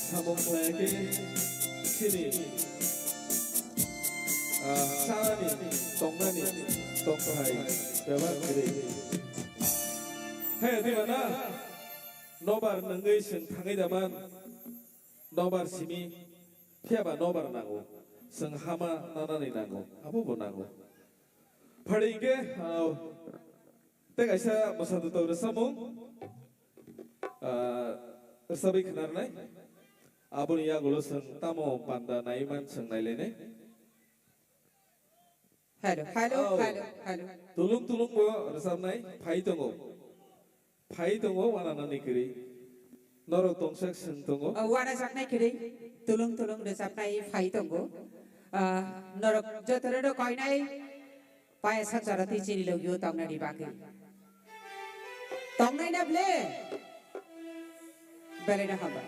Samung saya ke sini Sarani Tongnani Tongkai Jabat Kiri Hei di mana Nobar nengai seng tangai zaman Nobar simi Piaba nobar nangu Seng hama nanani nangu Apa pun nangu Padi ke Tengah saya masa tu tahu samung Sabi kenar nai Abun ya gulu seng tamo panda naiman seng nailene Halo. Tulung bo resam nai pai tongo wana nani kiri Noro tongsak seng tongo Wana saknai kiri tulung resapnai phai tongo norok jotoro koinai paya sajarati chini logyo tongna di baki tongnai na ble bele na haba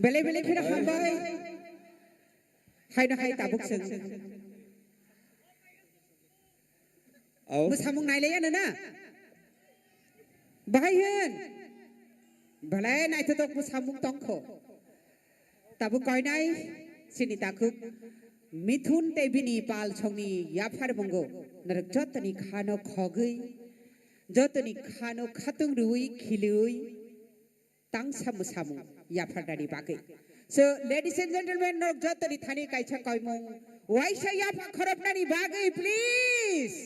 Bele bele phira hambai hai na hai tabuk seng musamung nai leya na bahai hen balai nai tok musamung tongkho tabuk koi nai sini takuk mithun te bini pal chongni yafar bongo narak jotani khano khogui jotani khano khatung rui khilui tang samu samu yafar dari bagai. So ladies and gentlemen, narak jotani thani kaisa koimong waisa yafar khorop nani bagai please.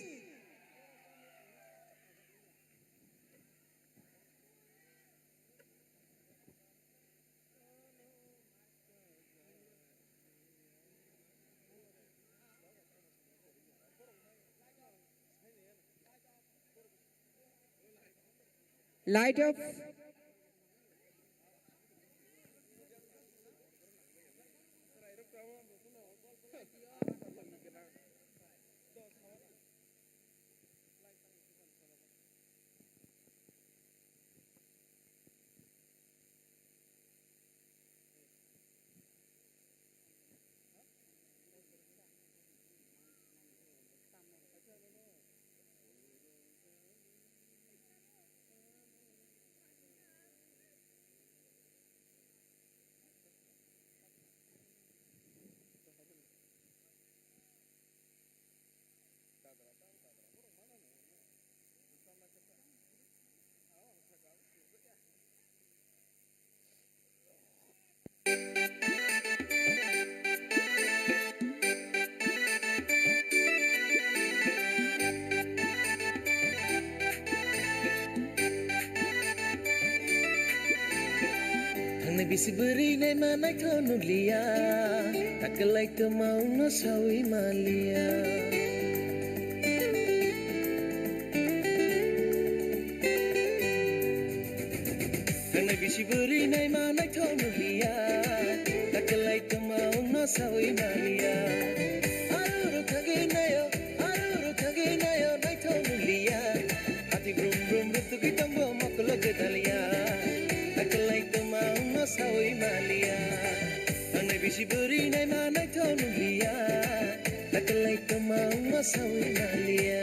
Light up. Bisi beri nai mana kau nulia, tak kelai kemau no sawi malia. Karena bisi beri nai mana kau nulia, tak kelai kemau no sawi malia. Aruru kage nayo nai kau nulia, hati brum brum rutu kita bawa maklo kedalia. Sawi malia, ane bisi beri nai mana kau nulia, tak kelai kemau sawi malia.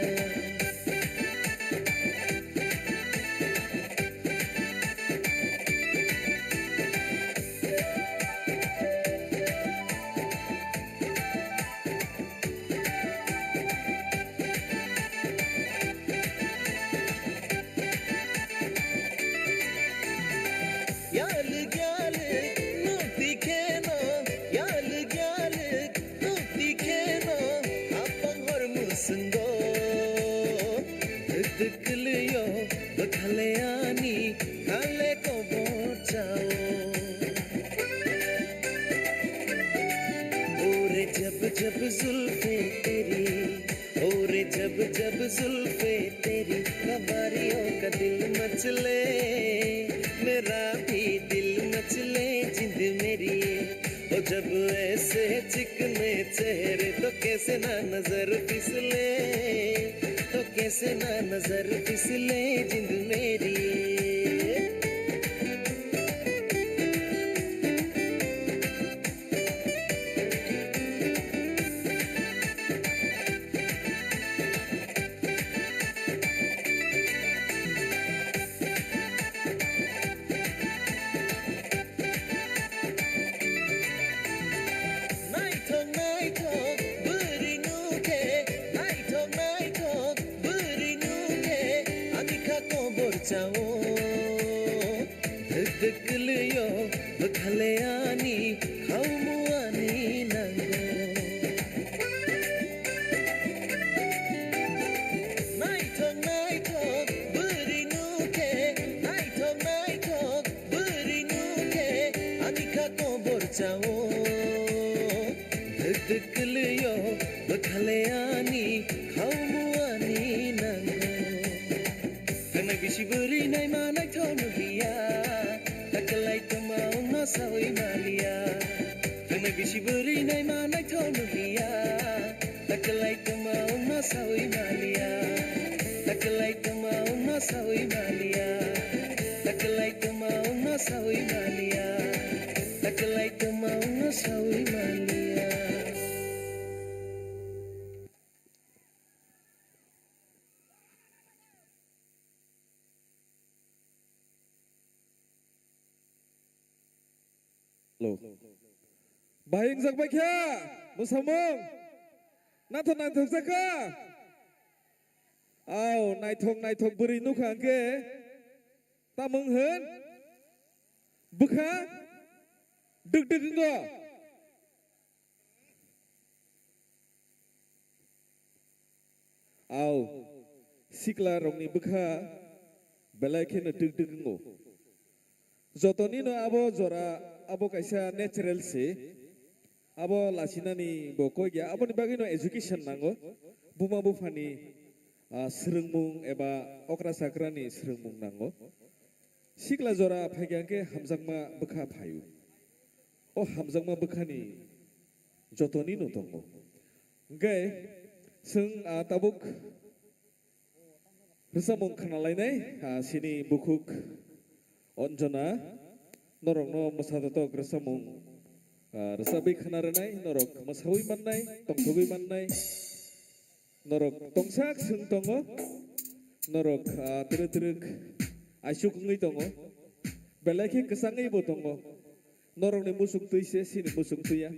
जब जुल्फे तेरी ओरे जब जुल्फे तेरी कबारियों का दिल मचले मेरा भी दिल मचले जिंद मेरी ओ जब ऐसे चिकने चेहरे तो कैसे ना नजर फिसले जिंद मेरी Takelai tomau no sawi mania Takelai tomau no sawi mania Takelai tomau no sawi mania Lo. Bayang sak bakya, musamong. Nathon nathok saka. Aw, naithok beri nukha angke. Tameng hen. Bukha. Deg ngo. Aw, sikla rongni bukha. Belai kena deg ngo. Jotoni no abo jora abo kaisa natural se abo lasinani bo ko gya abo ni bagi no education nango buma bu fani srengmung eba okra sakrani srengmung nango sikla jora phagyangke hamjangma bukha phayu o hamjangma bukhani jotoni no tongo ngai sung tabuk resamung khanalainai sini bukuk Onjona norok no masadato grasamung resabi khanaranai norok masawi mannai tongthogi mannai norok tongsak sung tongo norok teruk asyuk ngi tongo belaki kesangai bo tongo norok ni musuk tuise sini musuk tuya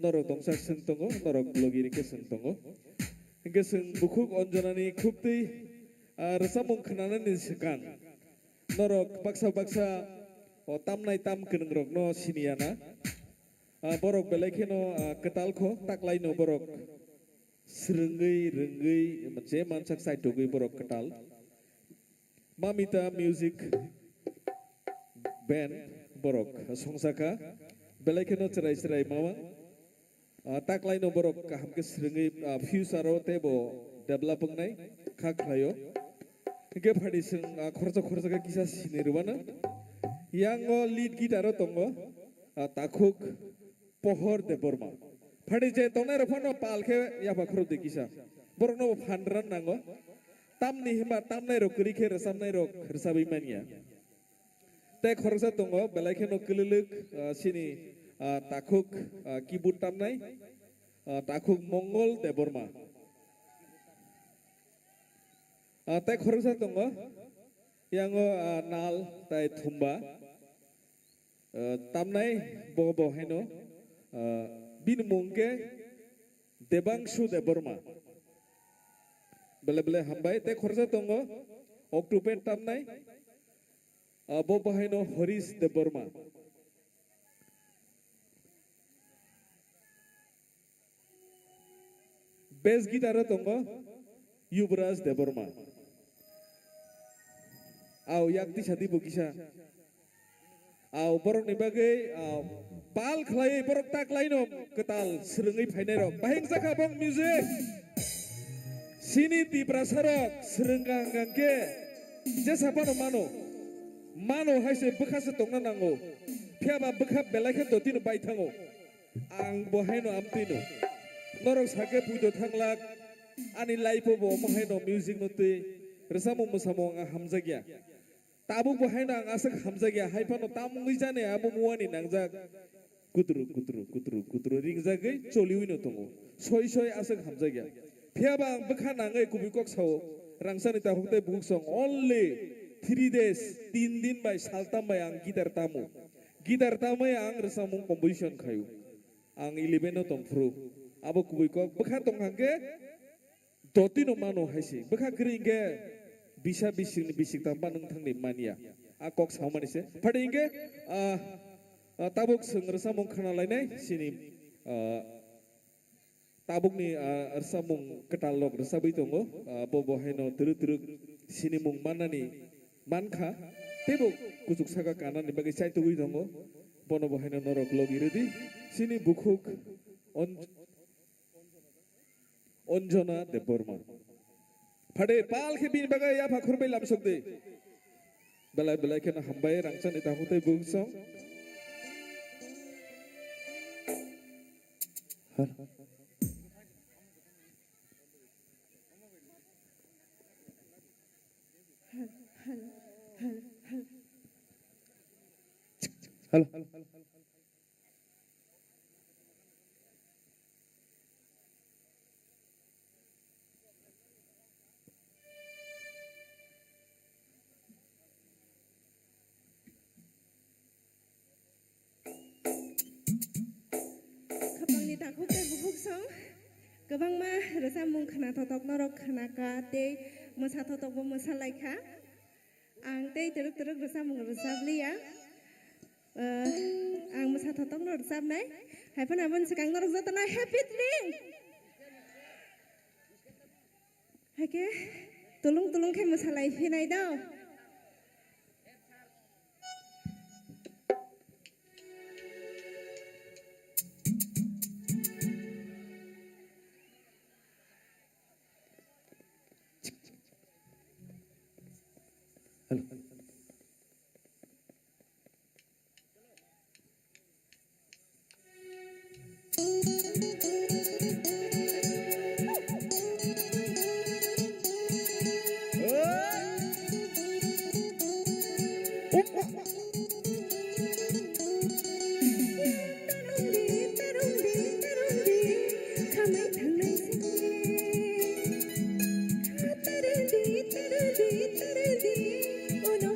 norok tongsak sung tongo norok logiri ke sung tongo hingga sung bukuk onjona ni khukti resamung khananani sekang norok baksa o tamnai tam kenengrok no siniana borok belai no ketal ko taklai no borok serenggai mounse mansak saitogui borok ketal mamita music band borok songsaka belai no cerai mawang taklai no borok kaham ke serenggai fusaro tebo developing nai khaklayo Hingga pada sing khorja ka kisah sinirwana yang lead gitar tongo takuk pohor de borma pada je tonai rafano palke ya bakhro de kisah borok no phandran nango tamni hima tamnai ro kurike rasamnai ro khirsabi mania te khorja tongo belai no keleluk sini takuk keyboard tamnai takuk mongol de borma tai khorsa tongo yang nal tai thumba tamnai bo heno bin mungke debangshu deborma bele hambai tai khorsa tongo oktupen tamnai bo heno horis deborma bass guitar tongo yubraj deborma Aw yakti sati bukisa aw borok ni bagai pal khlai borok tak laino ketal serengai phainai rok bahing saka bong music sini ti prasarok serenggang gangke jesapano mano haise bekhase tongna nango phiaba bekha belakhe dotino baithango ang bohaino amtino norok sake pujo thanglak ani laipo bo mahaino music note resamu musamong hamjagya tabuk bohaina ang asak hamjagya haipano tamungui jane abu muani nangjak kutru ringjagai choliuino tongo soi asak hamjagya phiaba ang bekha nangai kubikok sao rangsani ta hokte buksong only 3 days 3 din bai saltam bai ang gitar tamu ang resamung composition khayu ang 11 no tongfru abo kubikok bekha tonghangke dotino mano haisi bekha kringe bisa bisik tanpa nengthangni mania akok saumanise pada inge tabuk sengresamung khanalainai sini tabuk ni ersamung ketalok resabai tongo bobo haino teruk sini mung manani mankha tebo kucuk saka kanan ni bagai saitugui tongo bono bohaino norok logi redi sini bukuk onjona deborma Pade pal ke bin bagai ya pakhur bai lam sokde belai kena hambai rangsan ita hutai bungsong hello Kapangni takuk te bukuk song. Gabang ma rasa mung khana thotok norok khana ka te masa thotok bo masa laika. Ang te teruk teruk rasa mung rasa blia. Ang masa thotok norok rasa nai. Hai pun abon sekang norok zata na happy drink. Hai ke tulung tulung ke masa lai finai dao. Oh no.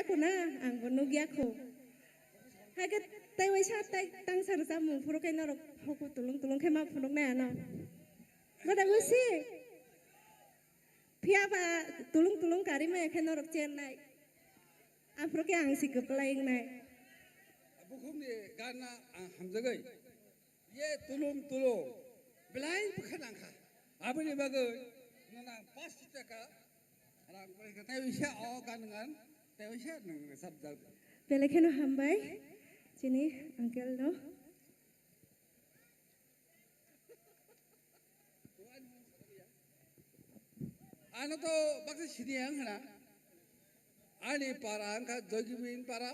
नुखाया को ना आंबो नुगिया को हागे ताई वैसा ताई तांग सार जामुं फुरकाय नरक हको तुलुं तुलुं खेमा फुरक नाया न बड़ा गुसी फियाबा तुलुं तुलुं कारी मा एखे नरक चेन्नाय आफ्रोके आं सिकप्लाइं नाय बुकुमनि गाना हामजगै ये तुलुं तुलुं बेलाय पखानांखा आबनि बागै नना 5 टाका रां बरेखा ताय इसे अ गानगान ताय इसे नों साबजा बेलेखेनो हामबाय जिनि आंकेल न आनो तो बाक्सा सिनियां हना आनि पारा अंका जगिबिन पारा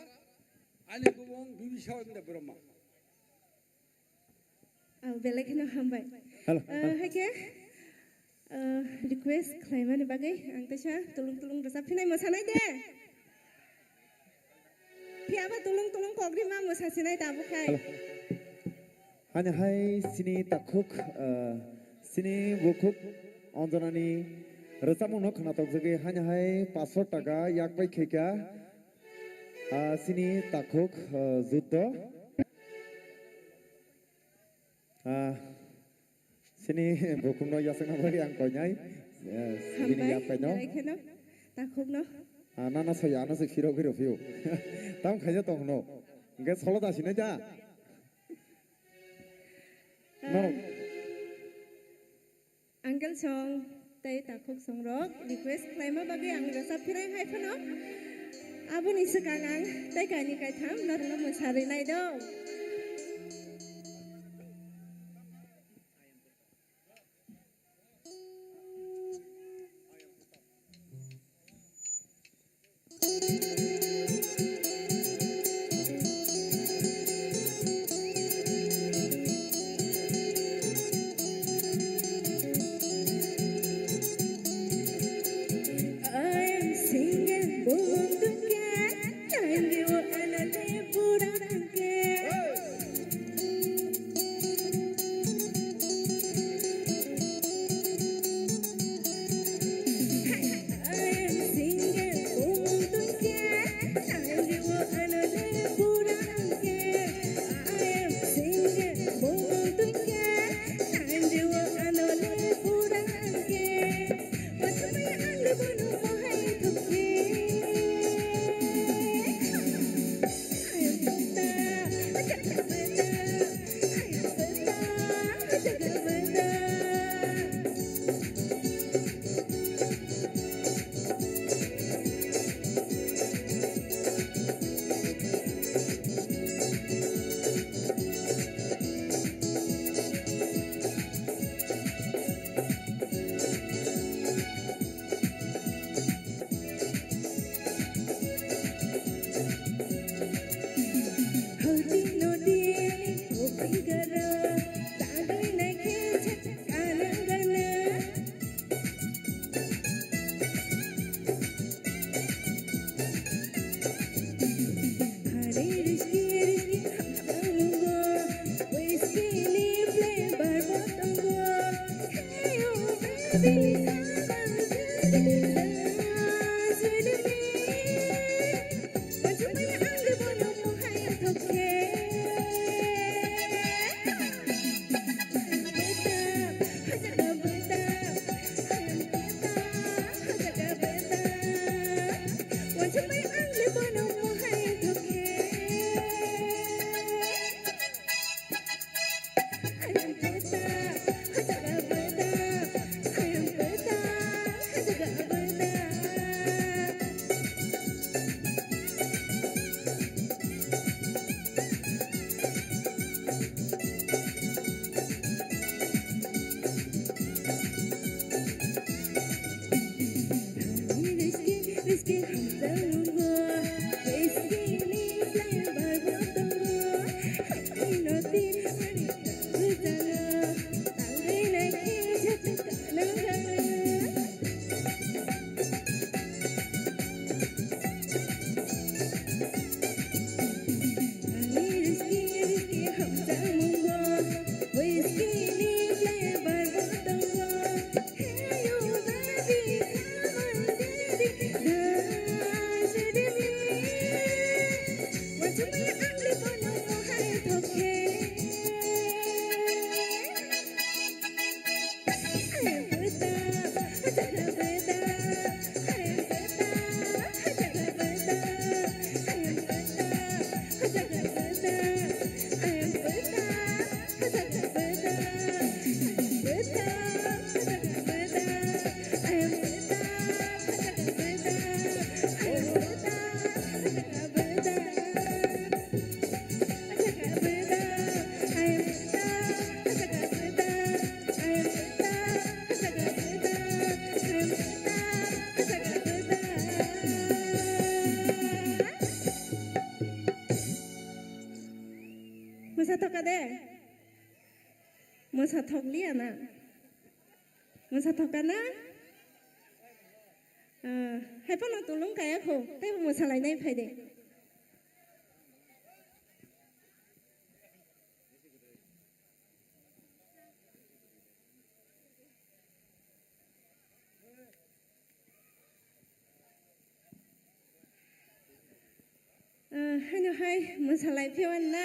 आनि गुबुं बिबिसावनि ब्रह्मा बेलेखेनो हामबाय हाके रिक्वेस्ट खालामनानै बागै आं तसा तुलुं तुलुं रोजाबफिनाय मोसानाय दे फियाबा तुलुं तुलुं कग्रिमा मोसासिनाय दाबुखाय हानि हाय सिनि ताखुक सिनि बुकुक अनजनानि रोजाबमुनो खोनातक जगे हानि हाय 500 टाका याकबाय खेका सिनि ताखुक जुद्ध sini bukum no yaseng na bagi ang konyai sini yakai no takuk no nana saya ana se firo giro fiu tam khanya tong no nge solo da sini ja no Uncle song tay takuk song rock request claim bagi ang rasa pirai hai pano abun isu kangang tay kani kai tham narna musari nai do मोसाथकलिया ना मोसाथकाना हायफाना तुलुं गायाखौ तेबो मोसालायनाय फायदे हाय मोसालाय फेवन ना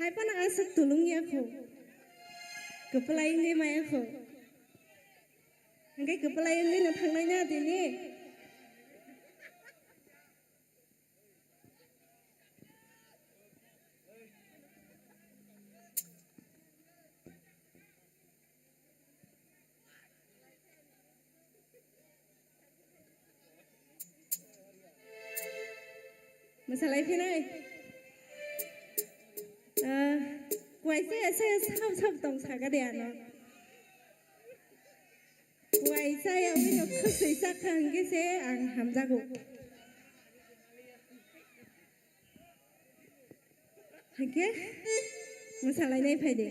hai pa na asuk tulung ya ko kepala ini maya ko angkai kepala ini na thang nai na dini masalah ini nai quay xe sao sao tổng xả cái đèn nó quay xe ở bên nó khơi xây sắc hàng cái xe ăn hàm ra gục hàng kia masalah này phải đi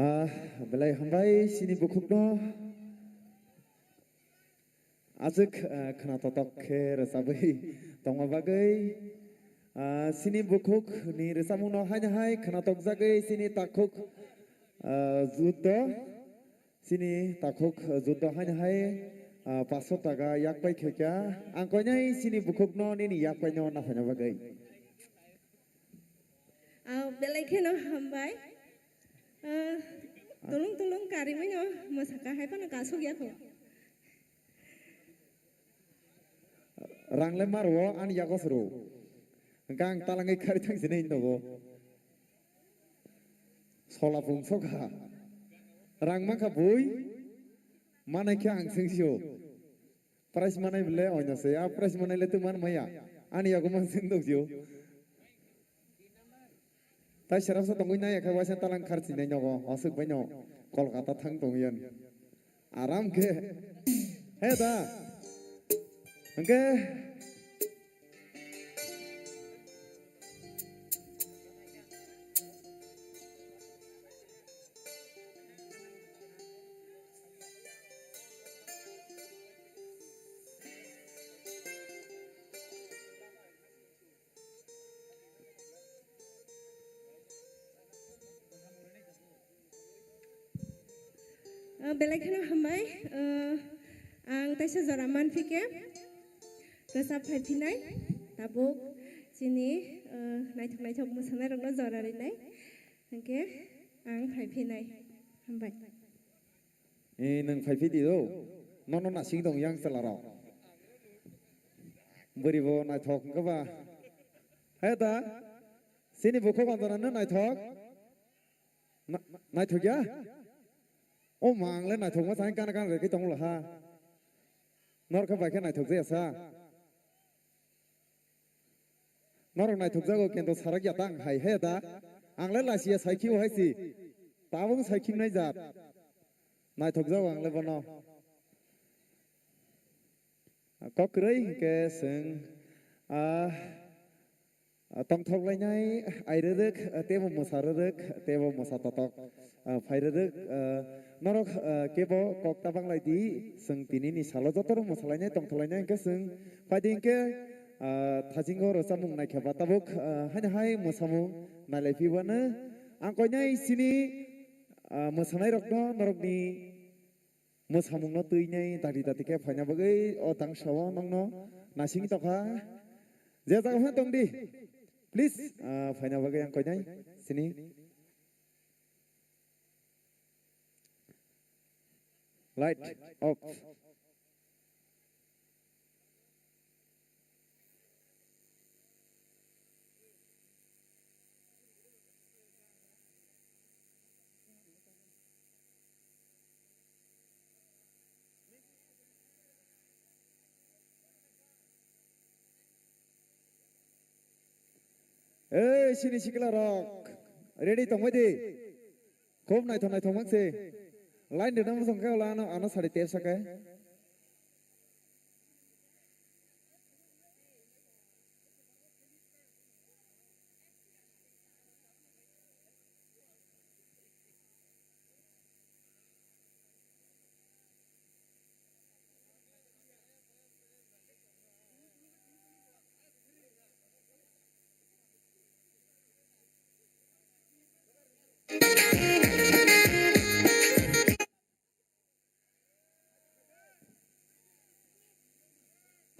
belai hambai sini bukukno azuk khana totok ke resabai tongma bagai sini bukuk ni resamuno hanya hai khana tok jagai sini takuk juddo sini takuk juddo hanya hai 500 taga yak pai khekya angkonyai sini bukukno ni yak pai no na phanya bagai belai kheno hambai tulung kari mo masaka hai pa nakasuk ya ko rangle marwo an yakosro gang talangai kari thang sine indogo sola pung soka rang maka boy mana kya ang singsio price mana bile onya se a price mana le tuman maya an yagoman sindogjo tai sharaf sa tongoi na yakha wasan talang kharchi ne nyogo asuk baino kolkata thang tongyen aram ke he da angke belai kheno hambai ang taisa joraman fike resap phaiphinai tabuk sini naithok mosanai rokno jorarinai hangke ang phaiphinai hambai nang phaiphidi do nono na sing dong yang salarao beribo naithok ngaba heta sini bukho kandana naithok naithok ya ô mang lên này thùng có sáng can rồi cái trong là ha nó không phải cái này thực ra sao nó này thực ra có kiện đồ sara kia tăng hay hết đã ang lên là xia sai kiu hay gì ta vẫn sai kiu này giật này thực ra ang lên vào nó có cái cái sừng tông thọc lại nhai ai được tebo mosara được tebo mosata tok phải được norok kebo kok tabang lai di seng tini ni salo jotor mosalanya tong tholanya ke seng pading ke thajingo rosamung nai khaba tabuk hanya hai mosamu nalai piwana angkonya sini mosanai rokno norok ni mosamung no tuinyai tadi tadi ke phanya bagai o tang sawa nongno nasing tokha je jaga tong di please phanya bagai angkonya sini light off sini sikla rock ready tong di khop nai thong mak se line de nam song ka la no ano sari te saka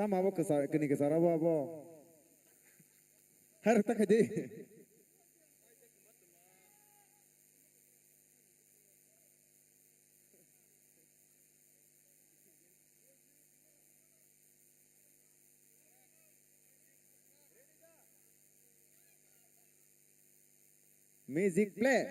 tam abo keni kesara abo har tak de music play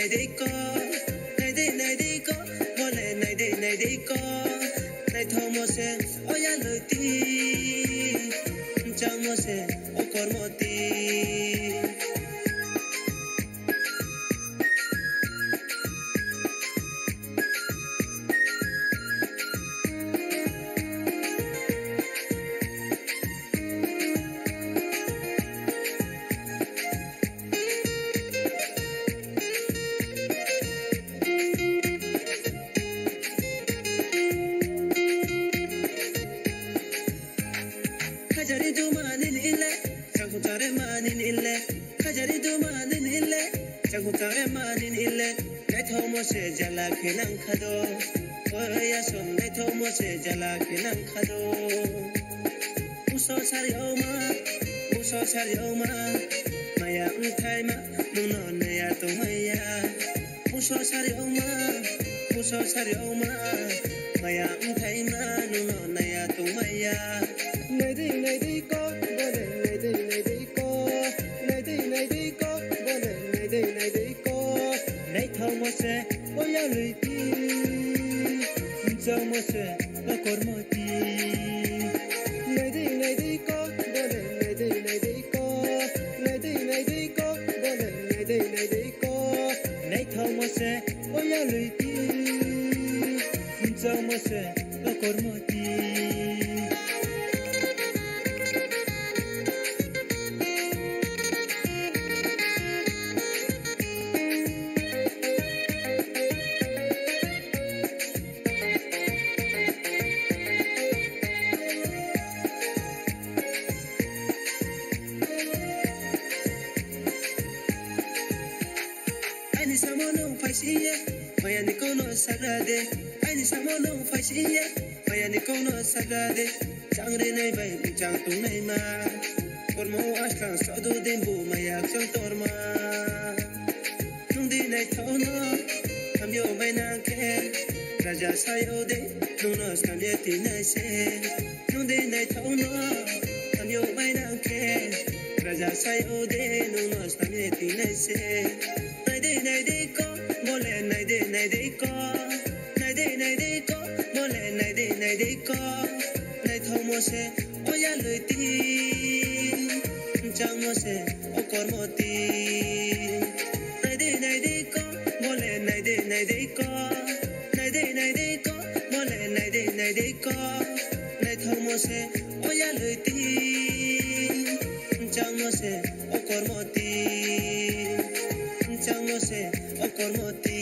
de ko nay de ko bole nay de ko nay thomo se oya luti chamo se o kormoti Hajari du manin ille, chakutare manin ille. Hajari du manin ille, chakutare manin ille. Naithomo se jala kinang khado, oya som naithomo se jala kinang khado. Uso sarioma, maya unthai ma, nuno naya tumaya. Uso sarioma, maya unthai ma, nuno naya tumaya. Nay di ko bole nay di ko nay di ko bole nay di ko nay thomo se oya luti chamo se o kormoti nay di ko bole nay di ko nay di ko bole nay di ko nay thomo se oya luti chamo se o kormoti Aini samono faisiye, maya ni kono sagrade. Aini samono faisiye, maya ni kono sagrade. Changre nei bai, chang tu nei ma. Kormo ashlan sadu dimbu maya chang torma. Nundi nei tono, kamyo bai nangke. Raja sayo de, nuno skamyeti nei se. Nundi nei tono, kamyo bai nangke. Raja sayo de, nuno skamyeti nei se. Nay de ko bole nay de ko nay de ko bole nay de ko nay thomo se oya luti chamo se o kormoti nay de ko bole nay de ko nay de ko bole nay de ko nay thomo se oya luti chamo se o kormoti chamo se o kormoti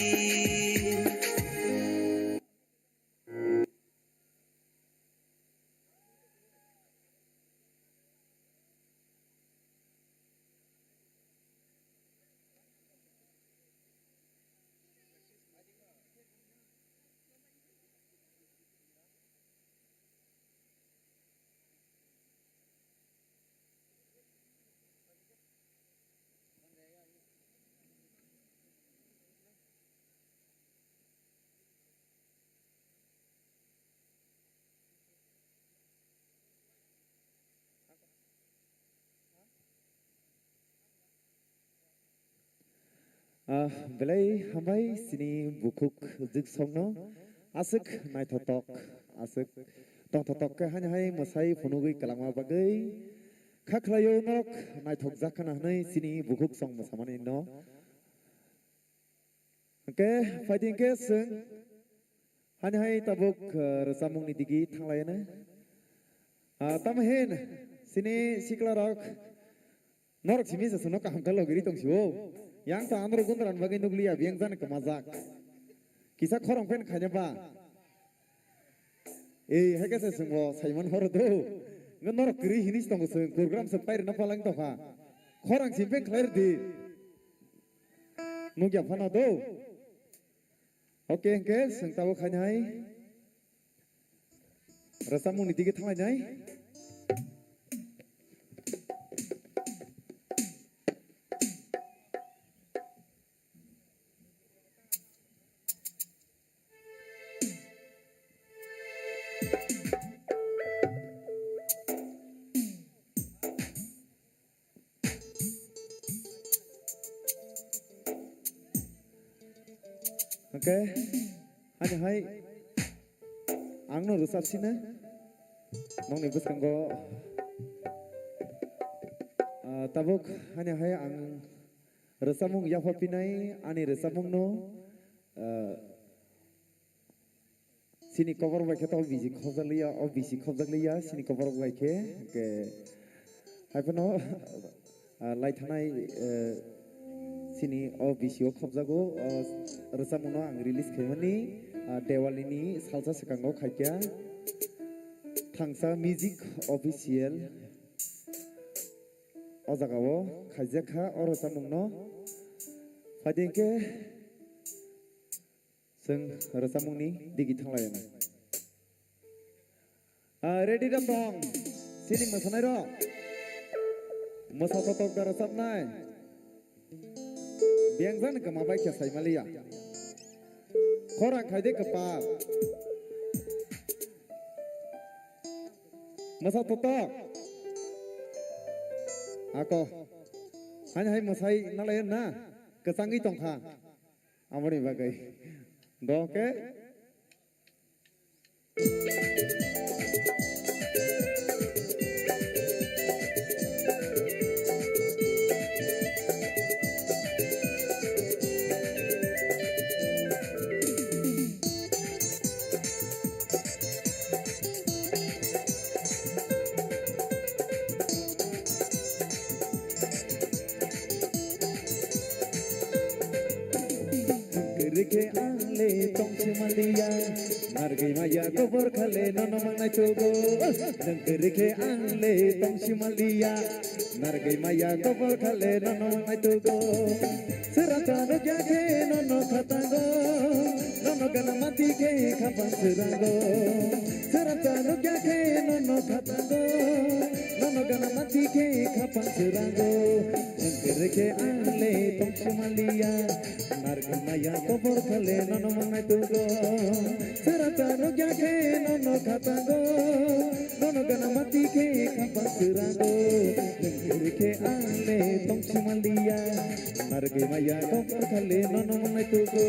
belai hambai sini bukuk zik songno asik nai thotok asik tong thotok ke hanya hai mosai phonugui kalangma bagai khaklayo nok nai thok jakana hanai sini bukuk song mosamani no ke fighting ke sung hanya hai tabuk rasamung ni digi thanglai na tamhen sini sikla rok norok simi sa sunok hamkalo giri tong siwo yang ta andro gundran bagai nuklia biang zan ke mazak kisah korong pen khanya ba heke se sunglo saimon horo do ngonor kiri hinis tong sung program se pair na palang to ha korang simpe clear di nugya phana do oke ke sung tawo khanya hai rasamung ni dige thamai nai oke hanya hai angno rusap sini nong nebus kanggo tabuk hanya hai ang resamung yafa pinai ani resamung no sini cover baik kita obisi khobjak liya sini cover baik ke hai pano lai thanai sini obisi khobjago resamung no ang release khaimani Dewali ni salsa sekango khaikya thangsa music official ojagao khaijakha oro samungno fadingke seng rasamungni digi thanglayana ready da song sini mosanai ro mosatok da rasapnai biangjan kemabai kya saimaliya Korang khaide kepal masa totok ako hanya hai masai nalayan na kesangi tongkha amari bagai doke Rike ale tong chimaliya nargai maya kobor khale nono manai chogo rike ale tong chimaliya nargai maya kobor khale nono manai chogo serata no jage nono khatago nono gana mati ke khapan serago serata no jage nono khatago nono gana mati ke khapan serago rike ale tong chimaliya nargai maya kobor khale nono manai chogo serata no jage nono khatago nono gana mati ke khapan serago rike ale tong chimaliya nargai maya kobor khale nono manai chogo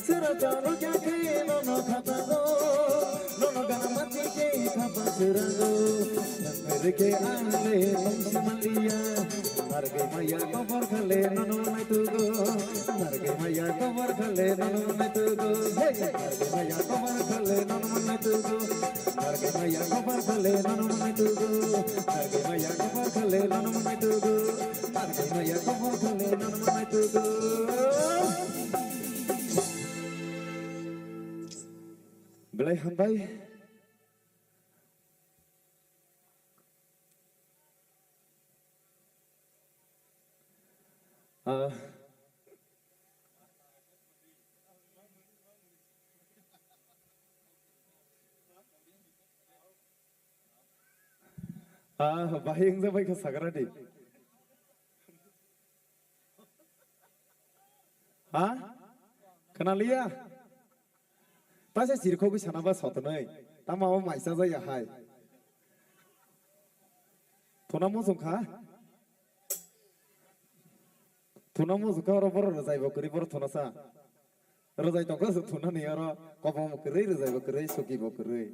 Serata no jake no khatago no gana mati ke serango Mereke angle nomsi malia Narge maya cover khale nono nai tugo Narge maya cover khale nono nai tugo Narge maya cover khale nono nai tugo Narge maya cover khale nono nai tugo Narge maya cover khale nono nai tugo Narge maya cover khale nono nai tugo Belai hambai bahing zabai ka sagara di kenal ya Pasa sirko bi sana ba sotnai tama o maisa ja ya hai Thona mo sungkha Thona mo sungkha ro bor ro jaibo kri bor thona sa ro jai tongka su thona ni ro kobo mo kri ro jaibo kri suki bo kri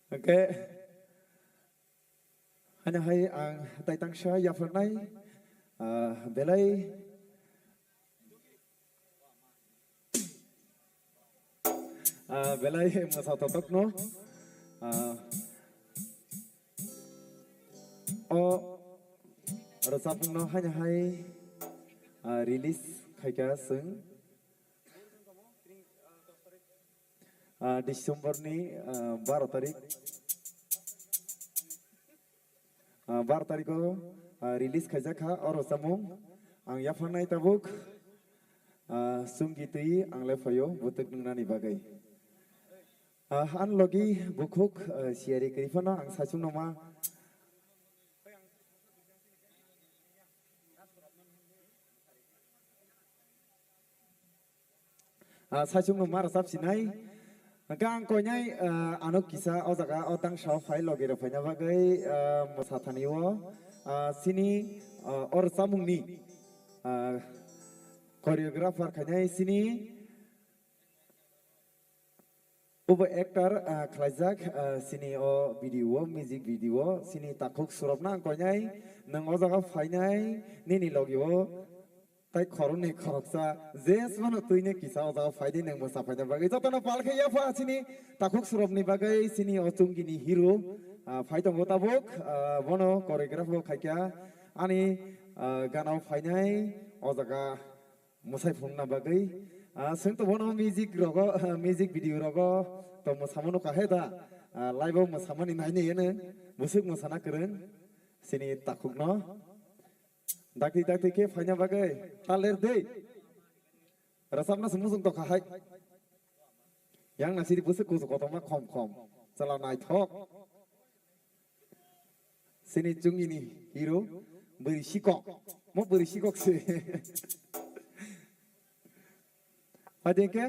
Okay Hanya hai ang taitang sya ya fernai belai belai masa totok no resapung no hanya hai release khaika sung Desember ni 12 tarik 12 tarik ko release khaijaka oro samung ang yafanai tabuk sunggitui ang lefayo butuk nungnani bagai an logi bukuk siari krifana ang sasung nama sasung nama rasap sinai Gang konyai anok kisa o jaga o tang shao file logi ro phanya bagai mosathani o sini or samungni choreographer khanyai sini ubo actor khlaijak sini o video music video sini takhuk surapna konyai nang o jaga phainai nini logi o Tai korone koroksa jes mano tuine kisa o jaga phaide nang mosa phaida bagai jotona palkhe ya pha sini takhuk surapni bagai sini ochungini hero phaidong tabuk bono choreographer khaikya ani ganao phainai o jaga mosai phungna bagai sengto bono music rogo music video rogo to mosamano kaheda live mosamani naine yene musuk mosana kereng sini takhuk no Dakti ke fanya bagai taler deh rasapna semusung to kahai yang nasi di pusuk kusuk kotoma kom salah naik thok sini cung ini hero beri sikok mau beri sikok sih ada ke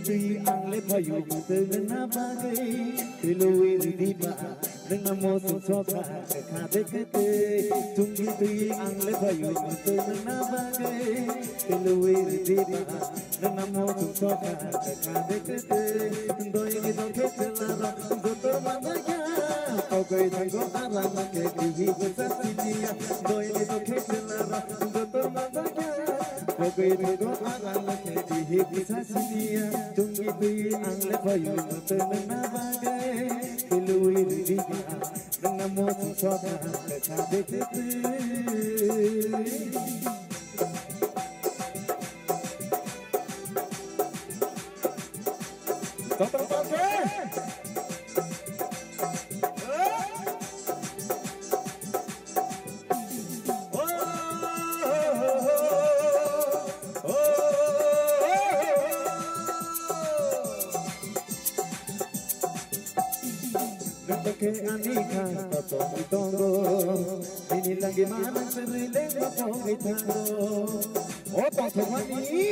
Tui ang le payu tu na bagai tului di ba nâng nam mô sung so kha kha de ke te tungi tui ang le bayu te nâng na ba ge te lui di ba nâng nam mô sung so kha kha de ke te doi ni do ke te la ra do to ma ba ya ko kai thang ko ara ma ke di hi ko sa ti ya doi ni do ke te la ra do to ma ba ya ko kai thang ko ara ma ke di hi ko sa ti ya tungi tui ang le bayu te nâng na ba ge te lui di ba nâng nam mô sung so kha kha de ke te Ke anika to tongo ini lagi mana serileng ko kitango o to thomani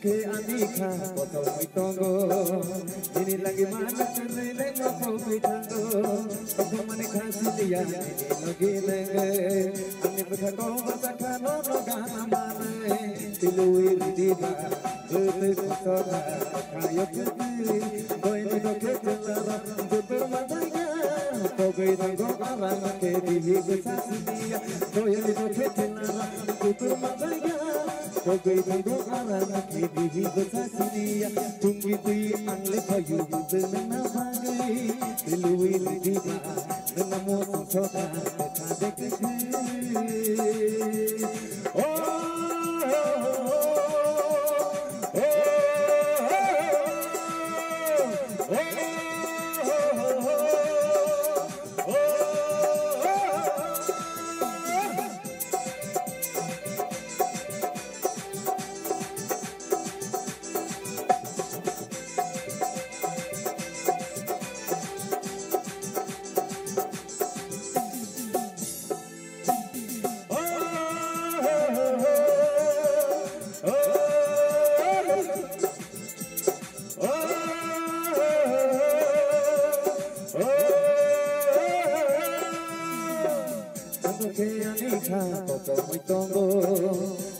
ke anika to tongo ini lagi mana serileng ko kitango to thomani khasi dia ini lagi lenge ani pekha ko basaka no gana mane tilui diba ute ko ta kayo Koi ni do ke telara dutur madaya Koi ni do arana ke dihi besasiya Koi ni do ke telara dutur madaya Koi ni do arana ke dihi besasiya Tungi tui angle payu denna bagai Tilui diba denna mo soka ka dekhe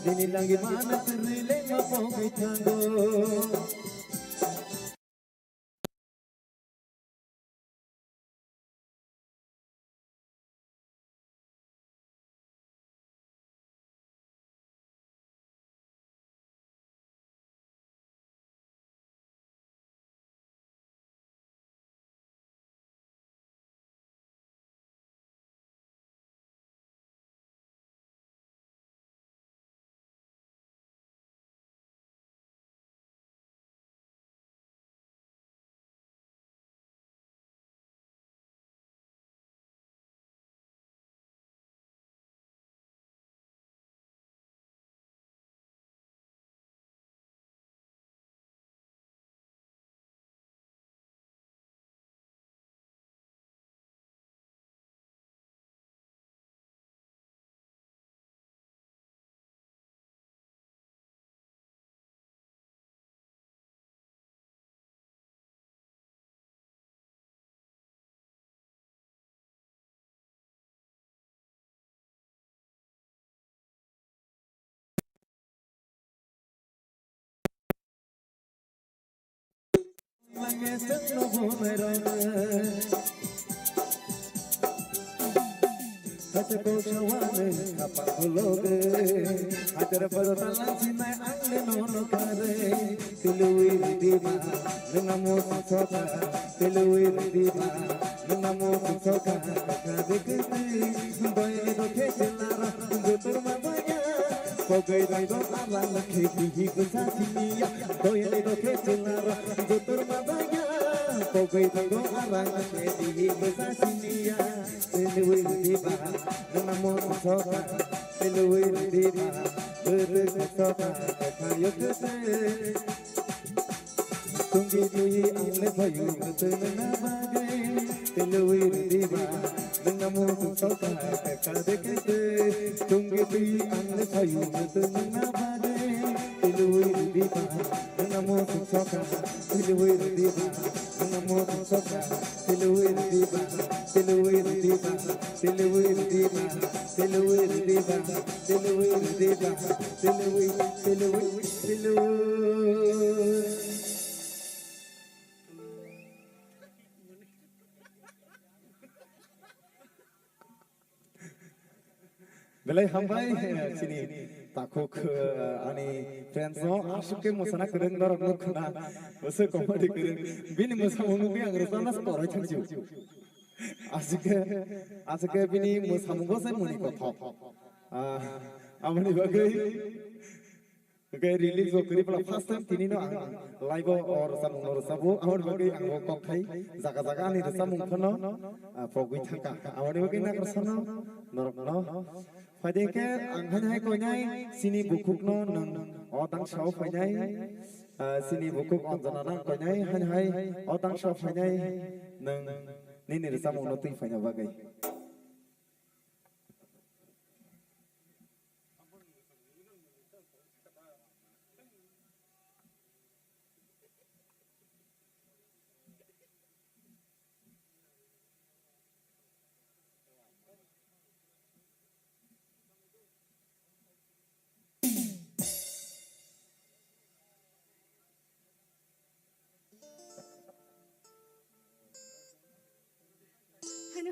Ini lagi mana serileng apa kitango Haceko shawane kapal huloge Hajar pertalan sinai angle nono kare Tilui diba nengamu soka Tilui diba nengamu soka Kade kete boy ni do keselara Dutur mabaya Kogai dai do alang keti hikusa siniya Boy ni do keselara Dutur mabaya Kogai dai do alang keti hikusa siniya Tilui diba nengamu soka Tilui diba Dutur soka Kayo kete Tungi tui angle payu Tena bagai Tilui diba nengamu soka Kade kete Tungi tui angle payu Tena bagai Tilui diba nengamu soka Tilui diba nengamu soka Siluir diva, siluir diva, siluir diva, siluir diva, siluir. Belai hambai sini takuk ani friends no asuk ke musana kereng dorok no kena usse komedi kereng bini musa mungu bi angre sana skoro changju asuk ke bini musa mungu se muni ko thop amani bagai Okay, release of Kripla first time Tinino live or some or Sabu, our body and Wokai, Zakazagani, the Samunkano, Fogitaka, our working Nagasano, no. Fadeke, Anghai Konai, Sini Bukukno, Otang Shaw Fanai, Sini Bukuk on Zanana Konai, Hanhai, Otang Shaw Fanai, Nini the Samunoti Fanavagay.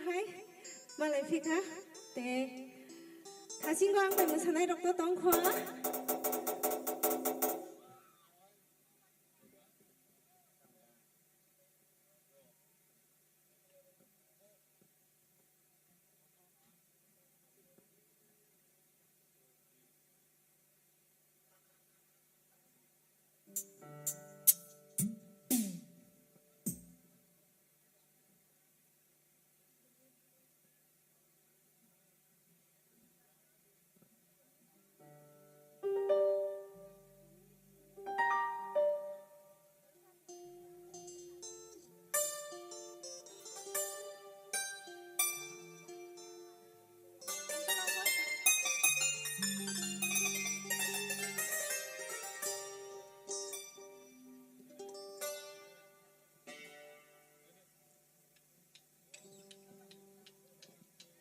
Hai, malai fika, te, kasih gua angkat musanai dokter tongkwa.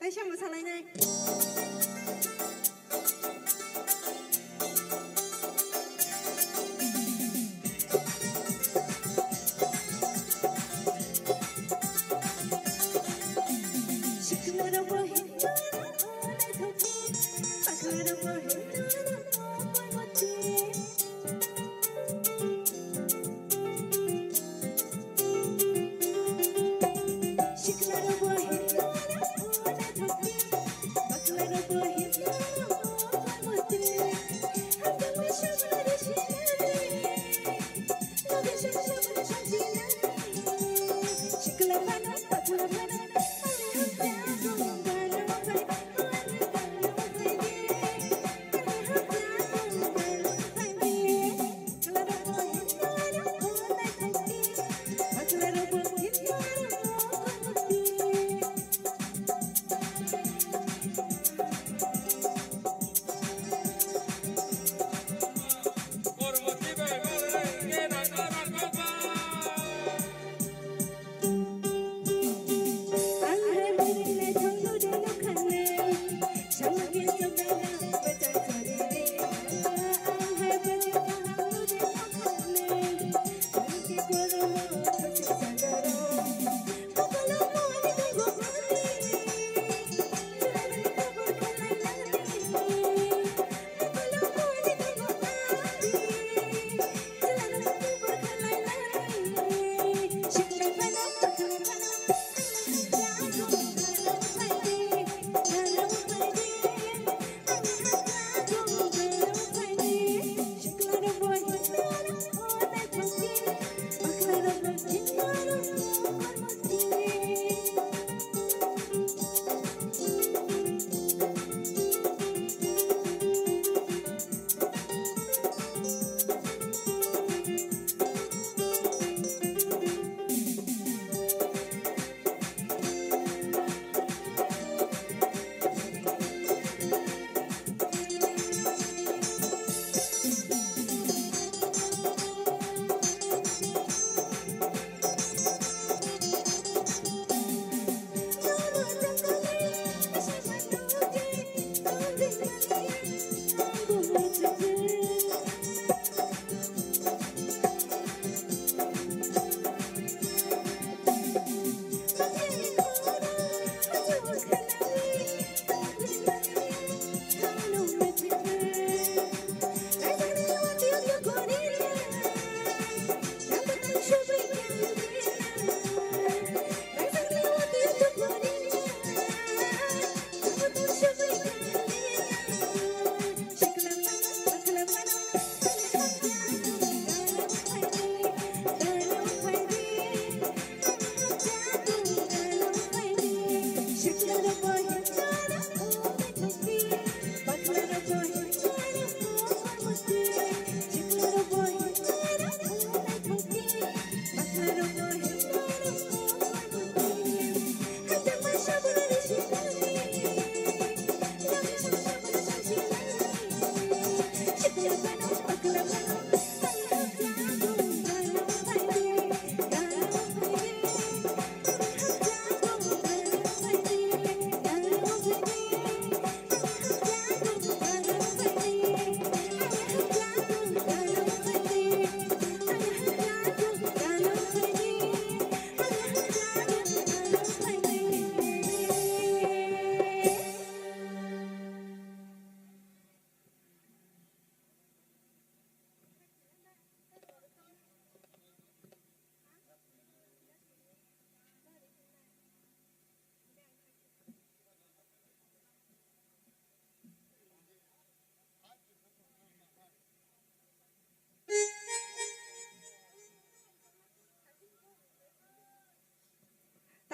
Tay siya masalay na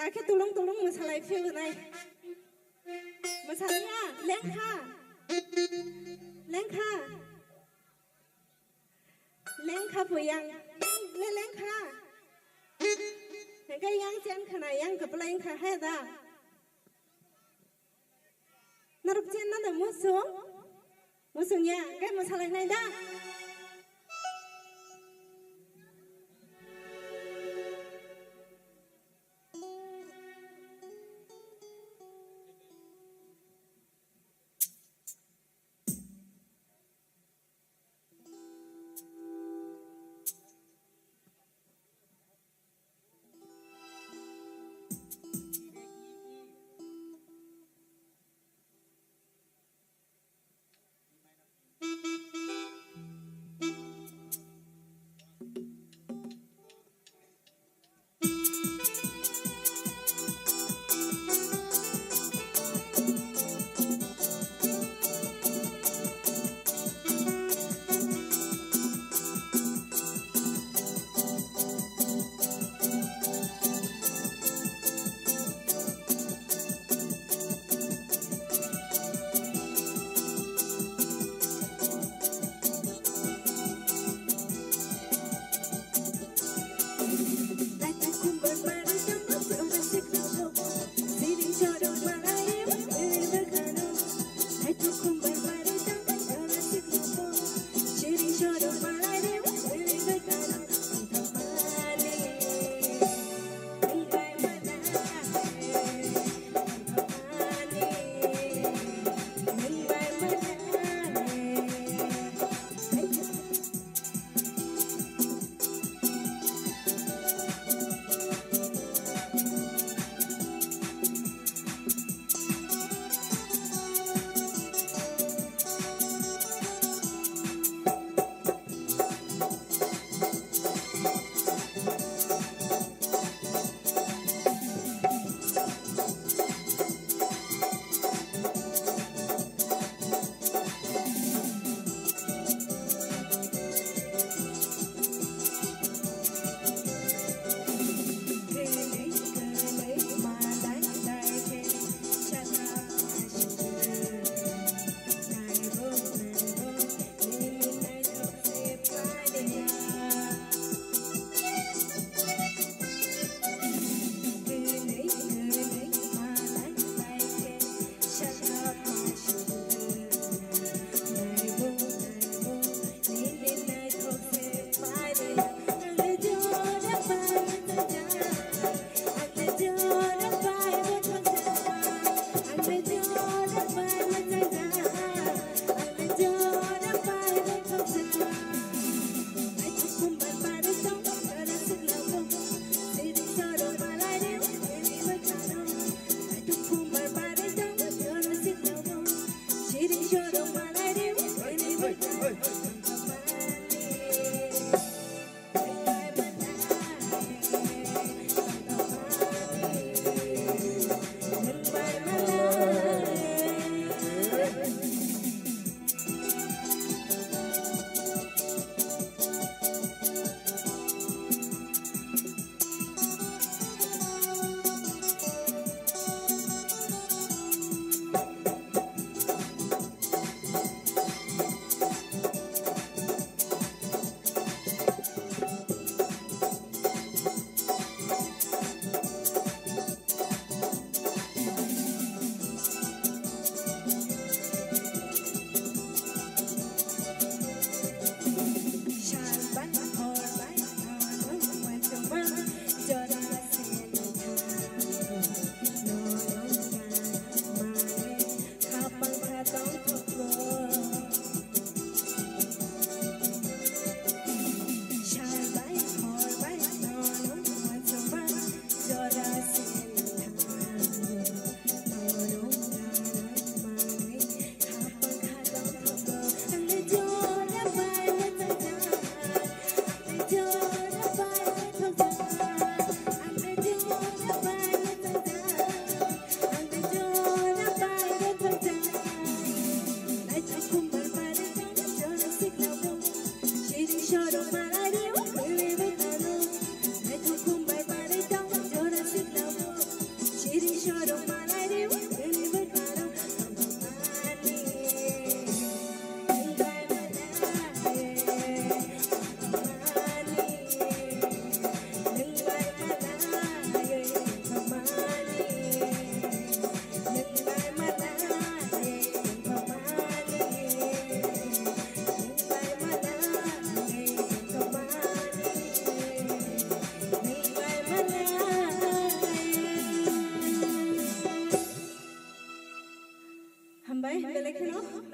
ताखे तुलुं तुलुं मोसालाय फैबोनाय मोसानाया लेंखा लेंखा लेंखा फैयां लेंखा cái yang chen khana yang ke plain kha he da naruk chen na da musung ya cái masalai nai da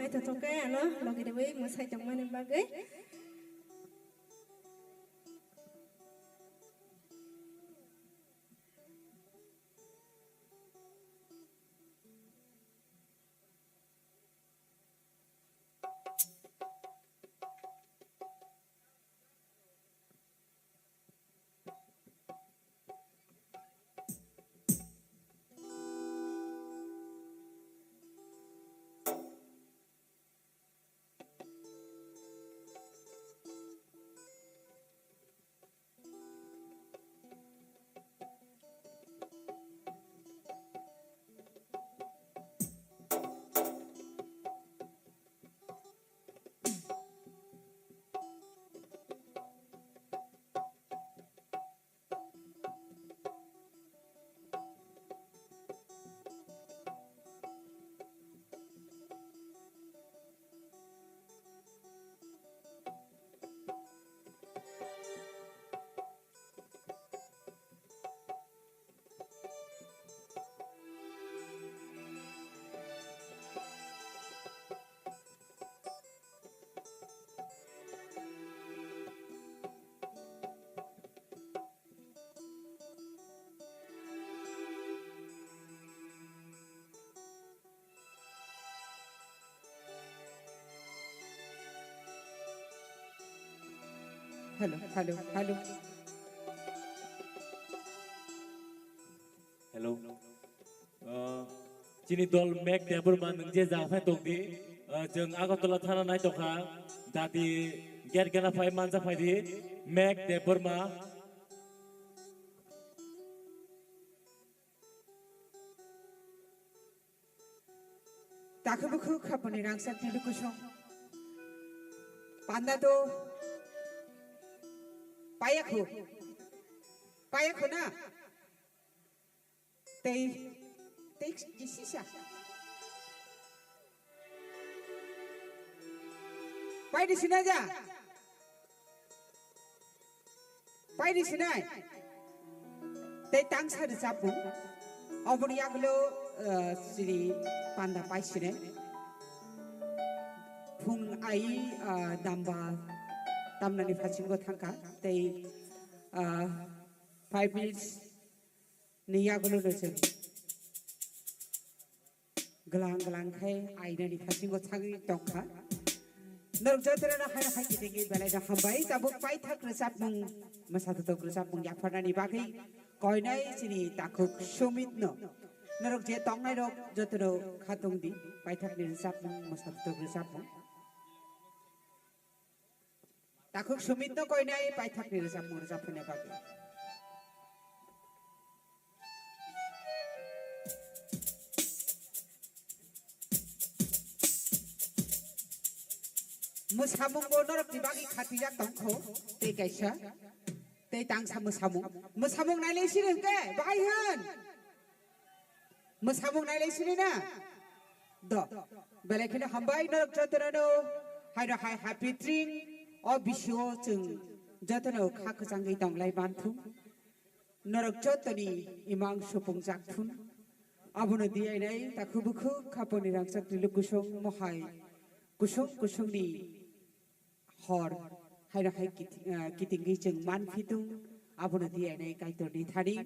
naitotoke ano logi dewe musai tongmani bagai. Hello, hello, hello. Hello. Chini dol mek debur man nungje jafai tokdi. Jeng Agartala thana nai tokha. Dati get gana fai manza fai di mek debur ma. Takhu bukhu khaponi rangsak ni lukusong. Panda to Payaku. Payaku na. Tei isisa. Pai di sini aja. Pai di sini. Tei tangsa di sapu. Obon yaglo sini panda pai sini. Phung ai damba tamnani phachinggo thangka tei 5 minutes ni yagulo losen gelang khai ainani phachinggo thangi tongkha norjatra na khai kitingi belai da hambai tabuk pai thak resap mung masatu tok resap mung yafarani bagai koinai sini takuk sumitno norok je tongnai rok jotro khatung di pai thak ni resap mung masatu tok resap mung Takuk sumit no koi nai pai thak ni resap mur resap ne bagai. Musamung bo norok di bagi khati jak tongkho te kaisa te tangsa musamung nai lei sirin ke bai han musamung nai lei sirin na do belai khina hambai norok jotrano hai ra hai happy drink O bisyo jeng jatano khakjanggai tonglai banthum norok jotoni imang supung jakthun abono diainai takubukhu khaponi rangsak tilu kusung mohai kusung ni hor haira hai kitingi jeng manfitung abono diainai kaitorni thari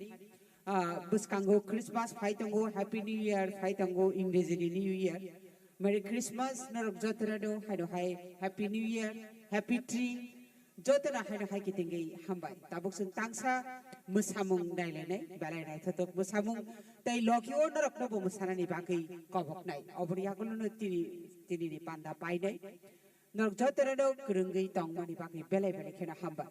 buskango Christmas phaitongo happy new year phaitongo Indonesian new year Merry Christmas norok jotrano hairo hai happy new year happy tree jotana haino hai kitingi hambai tabuk sung tangsa musamung nailene balai nai thotok musamung tai lokio norok no musanani bagai kobok nai obria kono no tini ni panda pai nai norok jotana no kurungi tongmani bagai belai khena hambai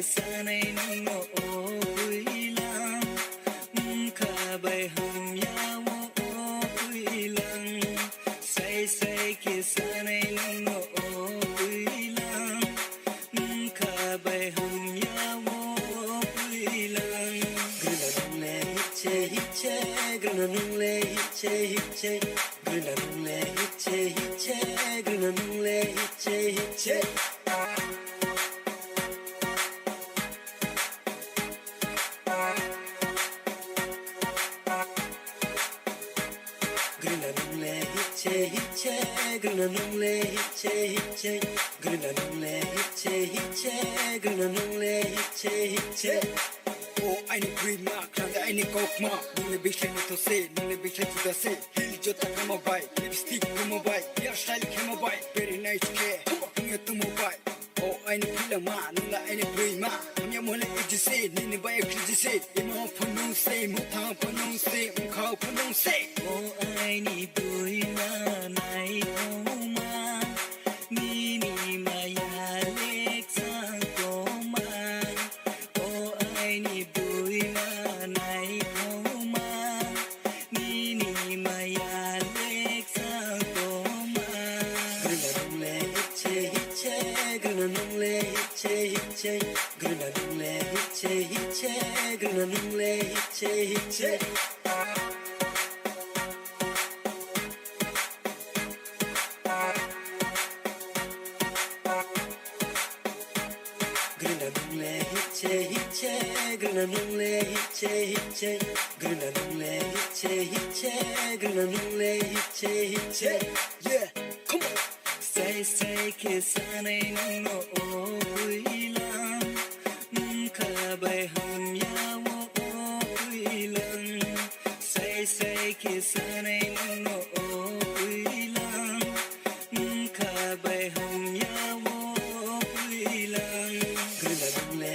sanai no oilang Kabai hum yawo oilang Say ke sanai no oilang Kabai hum yawo oilang Gruna nungle hiche Gruna nungle hiche Gruna nungle hiche Gruna nungle hiche Gruna nungle hiche Gruna nungle hiche Gruna nungle hiche Gruna nungle hiche Oh, I need green mark, and I need coke mark. Nungle bishan to say, nungle bishan to the say. Heel jota come by, lipstick come by, hairstyle come by. Very nice care, come to mobile. Oh, I need killer man, nungle I need green mark. I'm your money, it just say, nini by a crazy say. Imo pronounce say, muta pronounce say, unka pronounce say. Oh, I need green man, I know man. Nini my Alex and man. Oh, I need green man, I know man. Nini my Alex and man. Gruna nungle hiche Gruna nungle hiche Gruna nungle hiche Gruna nungle hiche Gruna nungle hiche Gruna nungle hiche Gruna nungle hiche Yeah, come on Say kisanay no oilang Kabai hum yawo oilang Say kisanay no oilang Kabai hum yawo oilang Gruna nungle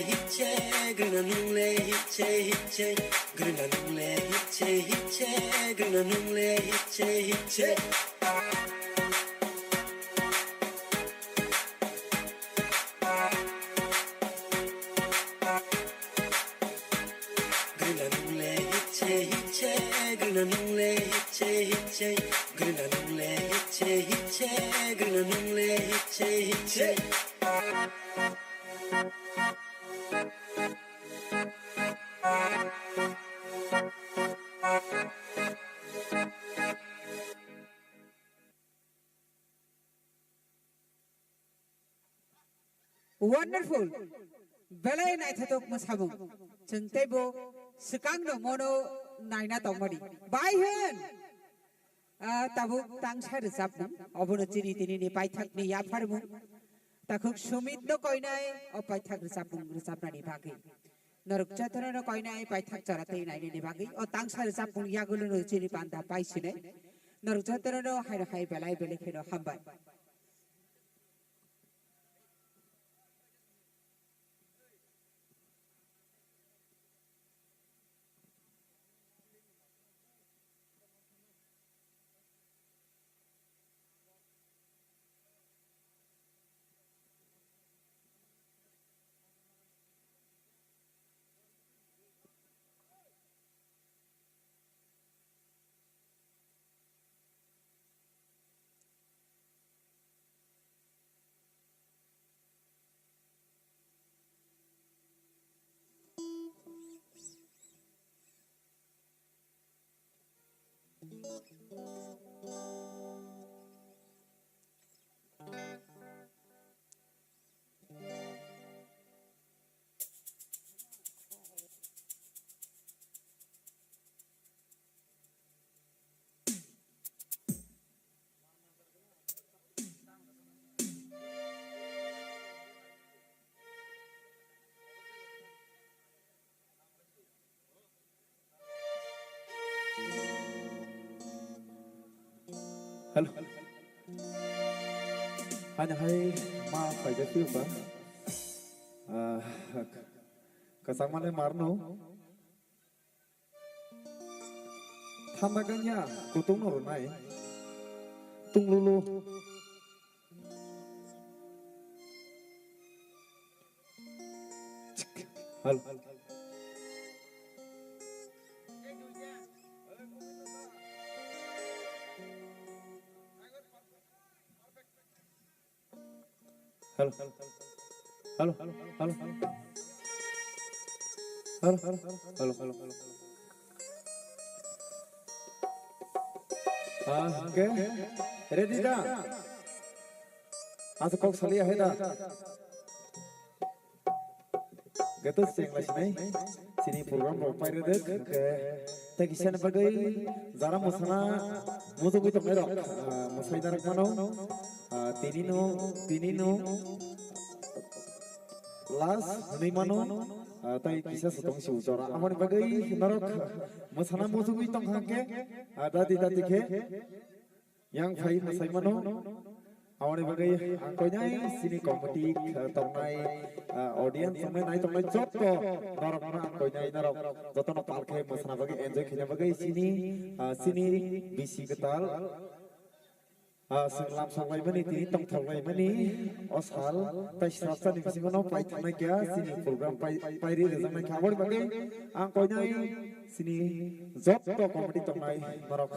hiche Gruna nungle hiche Gruna nungle hiche Gruna nungle hiche Gruna nungle hiche Gruna nungle hiche Gruna nungle hiche Gruna nungle hiche Wonderful. Belai nai thatok masabung. Chengtebo sekang no mono naina tongmari. Bai hen. Tabuk tang sai resapung. Obono chini tini ni paithak ni yafarmung. Takuk sumit no koinai o paithak resapung resapnani bagi. Naruk chatara no koinai paithak charate nai ni bagi. O tang sai resapung yagulo no chini panda paisine. Naruk chatara no hai belai belekhe no hambai. Hello. Hanya hai ma phải cái phiêu ba. Kasang mana marno. Thamaganya kutung nor nai. Tung lulu. Hello hello hello hello hello hello hello hello हाँ के रेडी दा आज कौन सालिया है दा गतो सेंगलास नहीं sini program ropai redek ke tegisan bagai zara musana mutu gitu mero musai darak mano tinino las ni mano tai kisah setong si ujara amon bagai narok musana mutu gitu hangke ada di ke yang fai musai mano awalnya bagai angkonya sini komedi tongnai audience sampai naik tongnai joto narok mana angkonya narok joto nopal ke masana bagai enjoy kenya bagai sini bisi ketal selam sampai mani tini tong sampai mani osal tai serasa di sini mana pai tanai kya sini program pai ri rezang naik awalnya bagai angkonya sini joto komedi tongnai narok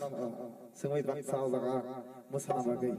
semua bangsa jaga masana bagai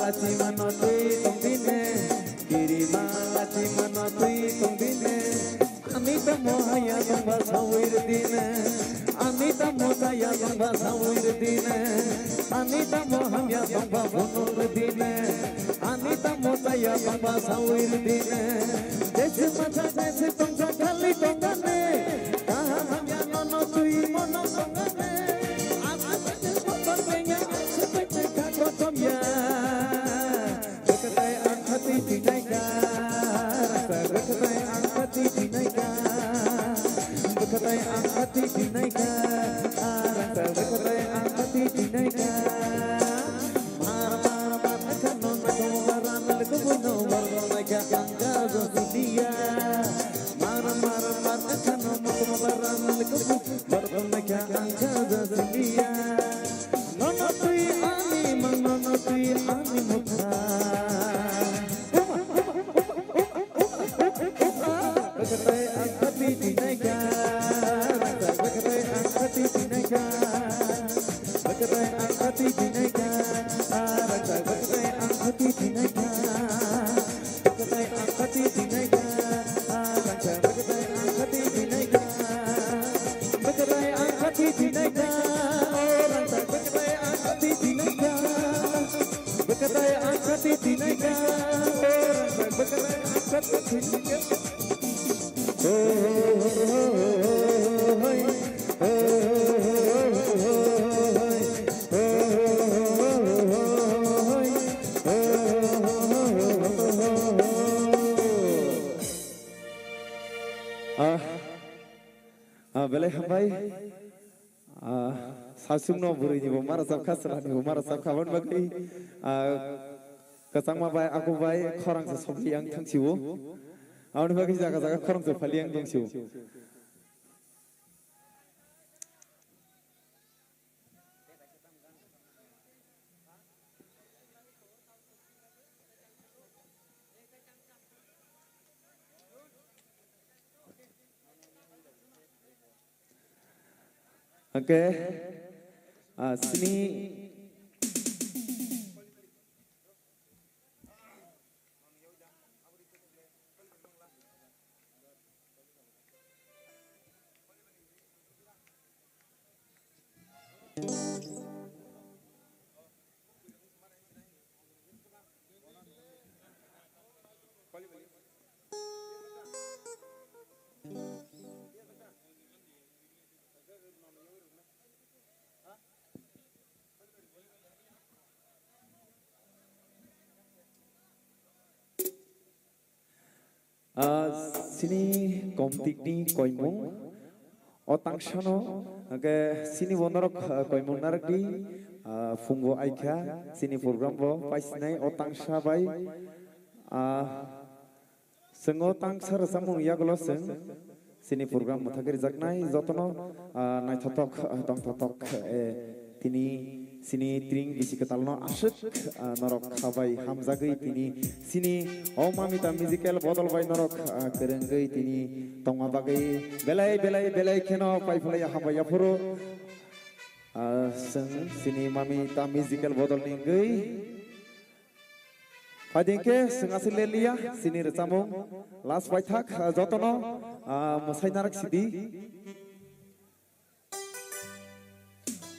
laci manotui tongdine kiri malaci manotui tongdine anita mohaya tongba sawir dine anita mohaya tongba sawir dine anita mohamya tongba bunur dine anita mohaya tongba sawir dine jese macha jese tongsa khali tongane kaha hamya nono tui mono tongane aapate motor penya sepete kakotomya beketai angkati dinaika rasa beketai angkati dinaika beketai angkati dinaika rasa beketai angkati dinaika mar mar mar kano nago waran leko buno warno naga angka dunia mar mar mar kano nago waran leko warno naga angka dunia nono tui ani nono tui ani mukha beketai angkati dinaika beketai angkati dinaika beketai angkati dinaika rasa beketai angkati dinaika beketai angkati dinaika rasa beketai angkati dinaika beketai angkati dinaika rasa beketai angkati dinaika beketai angkati dinaika rasa beketai angkati dinaika Belai hambai sasung no buri ni bumara sabka serani bumara sabka wan bagi kasang ma bai aku bai khorang se sobli yang thangsiu aun bagi jaga jaga khorang se phali yang dongsiu Okay, sini sini komtik ni koimung otang shano ke sini bonorok koimung narak di funggo aika sini program bo paisnai otang shabai sengotang sar samung yaglo seng sini program muthagir jaknai jotono naithotok tong thotok tini sini tring bisi ketalno asuk norok khabai hamjagui tini sini omamita musical bodol bai norok kerenggai tini tonga bagai belai belai belai keno paifulai habaya furo seng sini mamita musical bodol ninggai padingke sengasil lelia sini recamung last baithak jotono musainarak sidi